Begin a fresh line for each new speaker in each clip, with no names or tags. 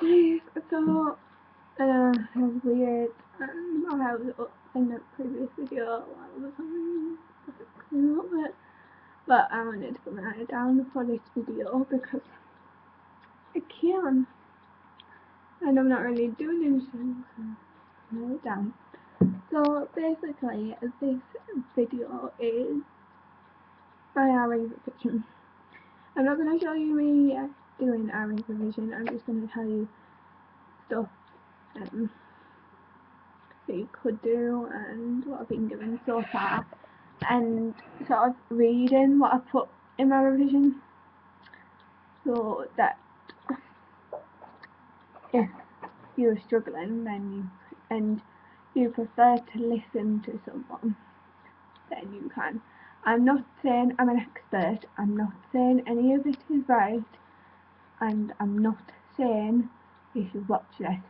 Guys, so it was weird. I was up in the previous video while I was having a little bit, but I wanted to put my eye down for this video because I can, and I'm not really doing anything, so I lie it down. So basically, this video is my RE revision. I'm not going to show you me doing RE revision. I'm just going to tell you stuff that you could do and what I've been doing so far, and sort of reading what I put in my revision, so that if you're struggling and you prefer to listen to someone, then you can. I'm not saying I'm an expert, I'm not saying any of it is right, and I'm not saying you should watch this,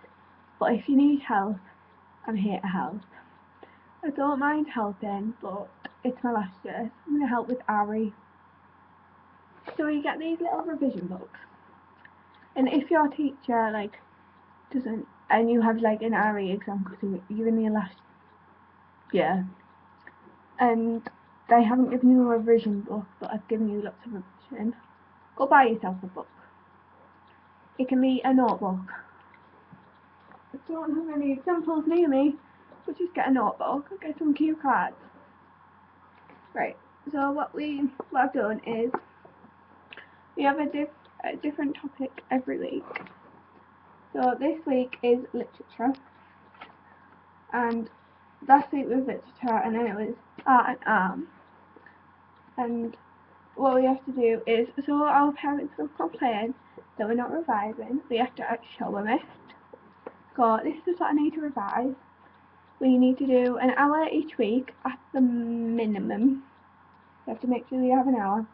but if you need help, I'm here to help. I don't mind helping, but it's my last year, so I'm going to help with RE. So you get these little revision books, and if your teacher doesn't, and you have an RE exam because you're in your last year, and they haven't given you a revision book but I've given you lots of revision, go buy yourself a book. It can be a notebook. I don't have any examples near me, but just get a notebook and get some cue cards. Right, so what I've done is we have a different topic every week. So this week is literature, and last week was literature, and then it was art and art. And what we have to do is, so our parents will complain that we're not revising, we have to show them it. Go, this is what I need to revise. We need to do an hour each week at the minimum. You have to make sure you have an hour,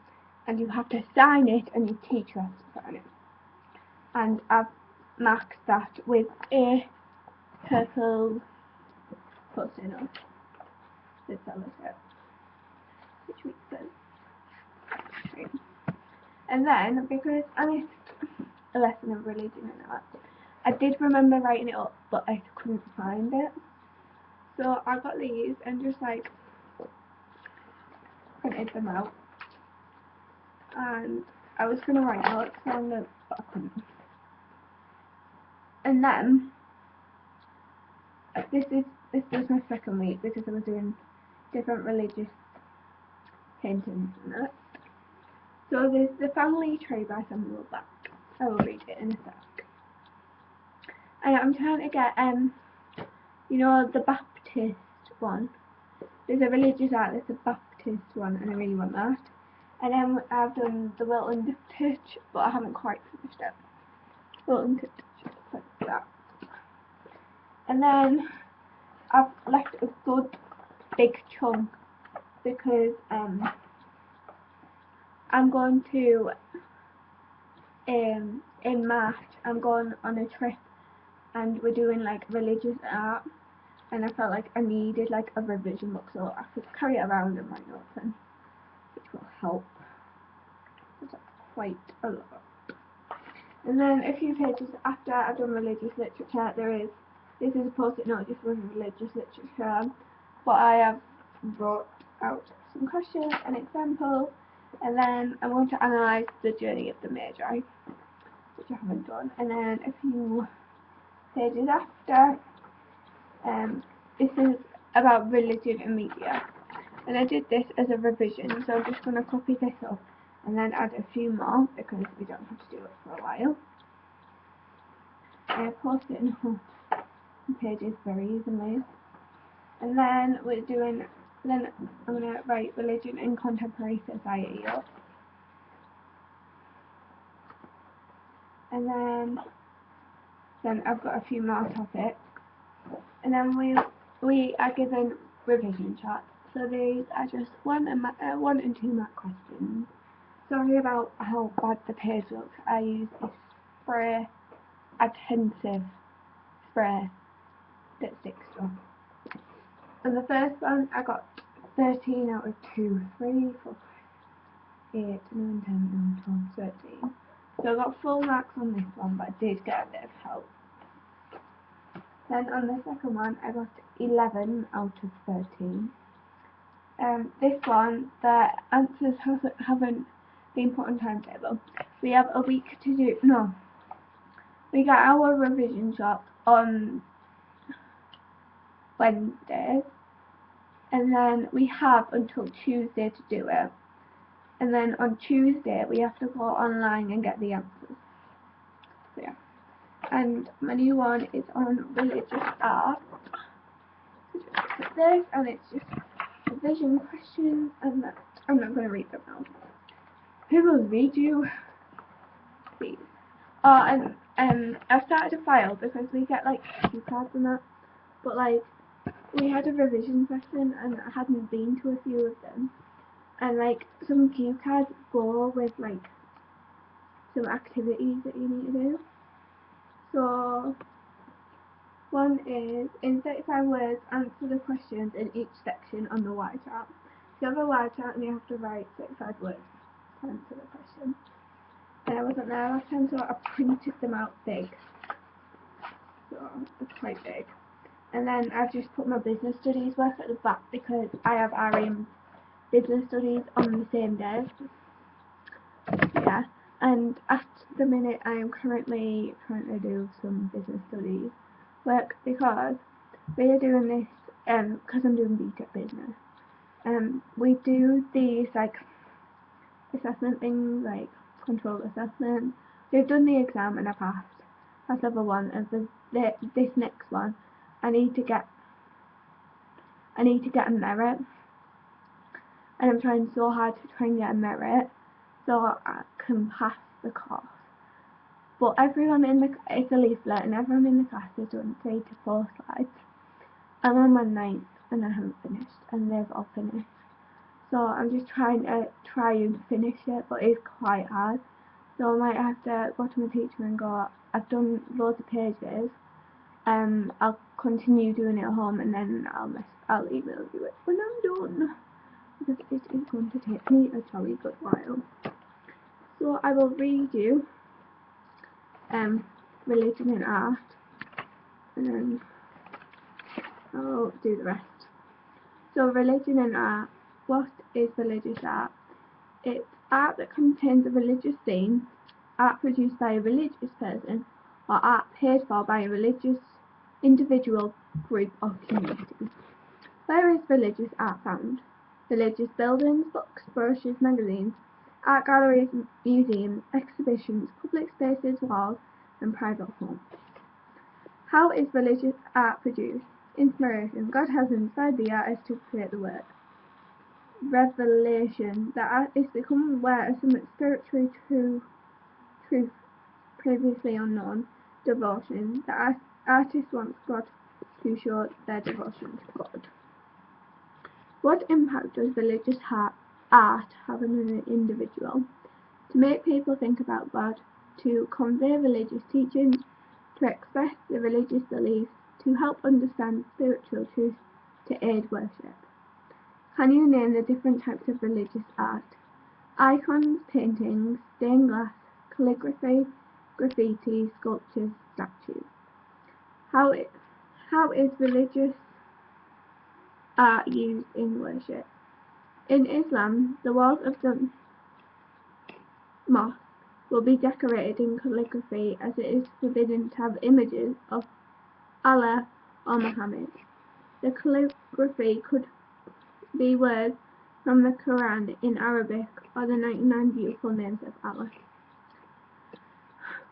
and you have to sign it, and your teacher has to sign it. And I've marked that with a purple post-it note. Let's have a look at which week it says. Right. And then, because I missed a lesson of religion and art, I did remember writing it up, but I couldn't find it. So I got these and just printed them out. And I was going to write notes on them, but I couldn't. And then, this was my second week because I was doing different religious paintings and that. So there's The Family Tree by Samuel Beck. I will read it in a sec. And I'm trying to get, the Baptist one. There's a religious art, there's a Baptist one, and I really want that. And then I've done the Wilton Diptych, but I haven't quite finished it. Wilton Diptych, like that. And then I've left a good big chunk because I'm going to, in March, I'm going on a trip and we're doing religious art, and I felt like I needed a revision book so I could carry it around in my notes, and which will help. So that's quite a lot. And then a few pages after I've done religious literature, this is a post-it note just with religious literature, but I have brought out some questions and examples, and then I'm going to analyse the journey of the Magi, which I haven't done. And then a few pages after, this is about religion and media, and I did this as a revision, so I'm just going to copy this up and then add a few more because we don't have to do it for a while. I post it in pages very easily, and then I'm going to write religion and contemporary society up, and then I've got a few more topics, and then we are given revision charts. So these are just 1 and 2 mark questions. Sorry about how bad the page looks. I use a spray, adhesive spray that sticks stuff. And the first one I got 13 out of 2, 3, 4, 5, 8, 9, 10, 11, 12, 13. So I got full marks on this one, but I did get a bit of help. Then on the second one, I got 11 out of 13. This one, the answers haven't been put on timetable. We have a week to do. No, we got our revision shot on Wednesday, and then we have until Tuesday to do it. And then on Tuesday, we have to go online and get the answers. So yeah. And my new one is on religious art. So just put this, and it's just revision questions, and that I'm not going to read them now. Who will read you? Please. Oh, and I've started a file because we get like cue cards and that, but like we had a revision session and I hadn't been to a few of them, and like some cue cards go with like some activities that you need to do. So one is, in 35 words, answer the questions in each section on the Y chart. So you have a Y chart and you have to write 35 words to answer the question. And I wasn't there last time, so I printed them out big. So it's quite big. And then I've just put my business studies work at the back because I have REM business studies on the same day. Yeah. And at the minute I am currently trying to do some business studies work because we are doing this because I'm doing BTEC business. We do these like assessment things like control assessment. We've done the exam and I passed. That's level 1, and this next one I need to get a merit, and I'm trying so hard to try and get a merit so I can pass the course. But everyone it's a leaflet, and everyone in the class has done 3 to 4 slides. I'm on my 9th and I haven't finished, and they've all finished. So I'm just trying and finish it, but it's quite hard. So I might have to go to my teacher and go, I've done loads of pages, I'll continue doing it at home, and then I'll email you it when I'm done, because it is going to take me a jolly good while. So I will read you religion and art, and then I'll do the rest. So religion and art. What is religious art? It's art that contains a religious theme, art produced by a religious person, or art paid for by a religious individual, group, or community. Where is religious art found? Religious buildings, books, brochures, magazines, art galleries, museums, exhibitions, public spaces, walls, and private homes. How is religious art produced? Inspiration. God has inspired the artist to create the work. Revelation. The artist becomes aware of some spiritually truth previously unknown. Devotion. The artist wants God to show their devotion to God. What impact does religious art have on an individual? To make people think about God, to convey religious teachings, to express the religious beliefs, to help understand spiritual truths, to aid worship. Can you name the different types of religious art? Icons, paintings, stained glass, calligraphy, graffiti, sculptures, statues. How is religious art used in worship? In Islam, the walls of the mosque will be decorated in calligraphy, as it is forbidden to have images of Allah or Muhammad. The calligraphy could be words from the Quran in Arabic or the 99 beautiful names of Allah.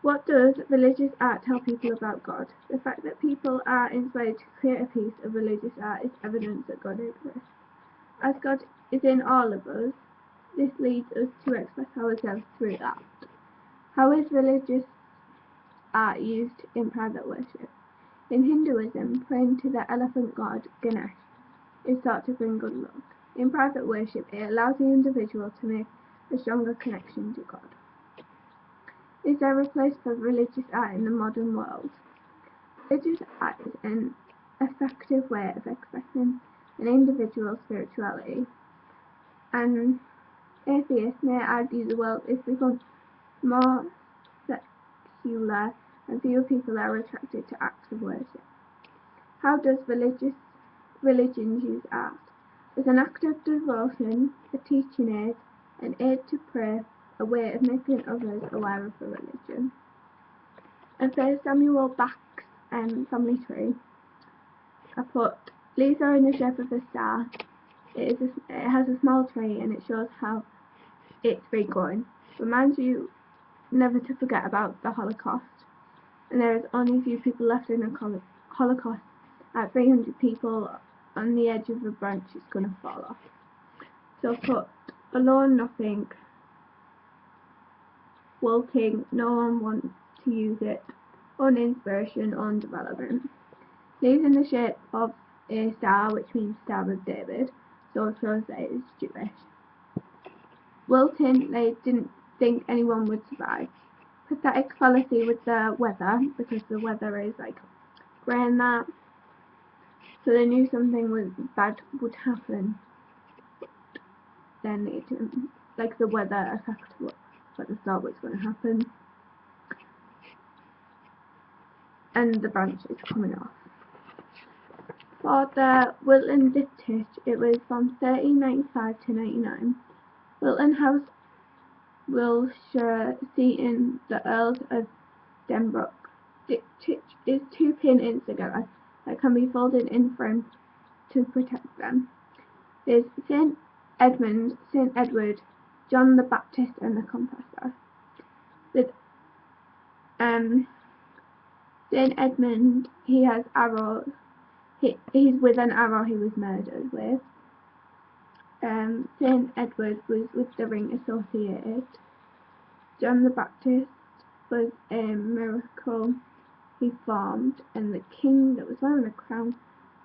What does religious art tell people about God? The fact that people are inspired to create a piece of religious art is evidence that God exists. As God is in all of us, this leads us to express ourselves through art. How is religious art used in private worship? In Hinduism, praying to the elephant god Ganesh is thought to bring good luck. In private worship, it allows the individual to make a stronger connection to God. Is there a place for religious art in the modern world? Religious art is an effective way of expressing an individual's spirituality. An atheist may argue the world is become more secular, and few people are attracted to acts of worship. How does religion use art? As an act of devotion, a teaching aid, an aid to prayer, a way of making others aware of the religion. And for Samuel Bach's family tree, I put leaves are in the shape of a star. It has a small tree and it shows how it's been growing. Reminds you never to forget about the Holocaust. And there is only a few people left in the Holocaust. At 300 people on the edge of a branch is going to fall off. So put alone nothing, wilting, no one wants to use it, on inspiration, on development. Leaves in the shape of a star, which means Star of David, so it shows that it is Jewish. Wilting, they didn't think anyone would survive. Pathetic fallacy with the weather, because the weather is like grey and that, so they knew something bad would happen. Then it didn't, like the weather affected what they thought was going to happen. And the branch is coming off. For the Wilton diptych, it was from 1395 to 99. Wilton House, Wiltshire, seating the Earls of Denbrook. Diptych is two paintings together that can be folded in frame to protect them. There's St. Edmund, St. Edward, John the Baptist, and the Confessor. With St. Edmund, he has arrows. He's with an arrow he was murdered with. St. Edward was with the ring associated. John the Baptist was a miracle he formed, and the king that was wearing a crown,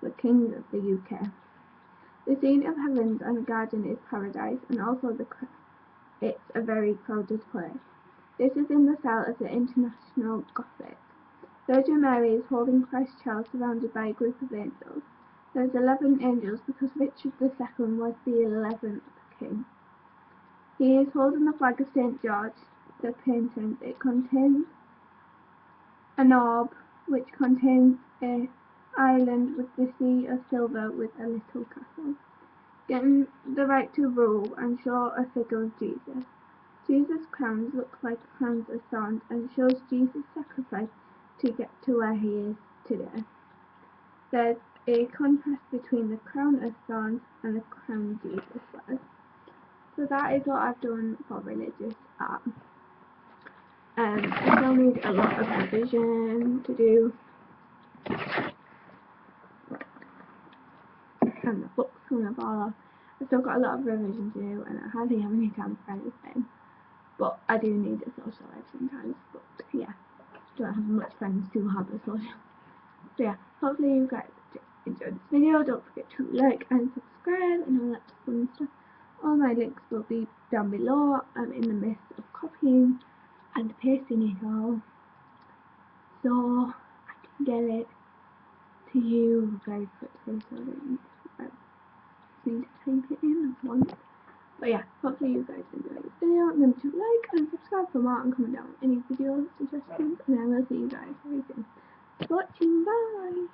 the king of the UK. The scene of heavens and the garden is paradise, and also it's a very crowded place. This is in the style of the International Gothic. Virgin Mary is holding Christ child surrounded by a group of angels. There's 11 angels because Richard II was the 11th king. He is holding the flag of St. George, the painting. It contains an orb which contains an island with the sea of silver with a little castle. Getting the right to rule and show a figure of Jesus. Jesus' crowns look like crowns of thorns and shows Jesus' sacrifice to get to where he is today. There's a contrast between the crown of thorns and the crown Jesus wears. So that is what I've done for religious art. I still need a lot of revision to do, and the book's going to fall off. I've still got a lot of revision to do, and I hardly have any time for anything. But I do need a social life sometimes. But yeah, don't have much friends to have a social. So yeah, hopefully you guys enjoyed this video. Don't forget to like and subscribe and all that fun stuff. All my links will be down below. I'm in the midst of copying and pasting it all, so I can get it to you very quickly, so that you need to type it in as once. But yeah, hopefully you guys enjoyed this video. Remember to like and subscribe for more and comment down any video suggestions, and I will see you guys very soon. Watching, bye!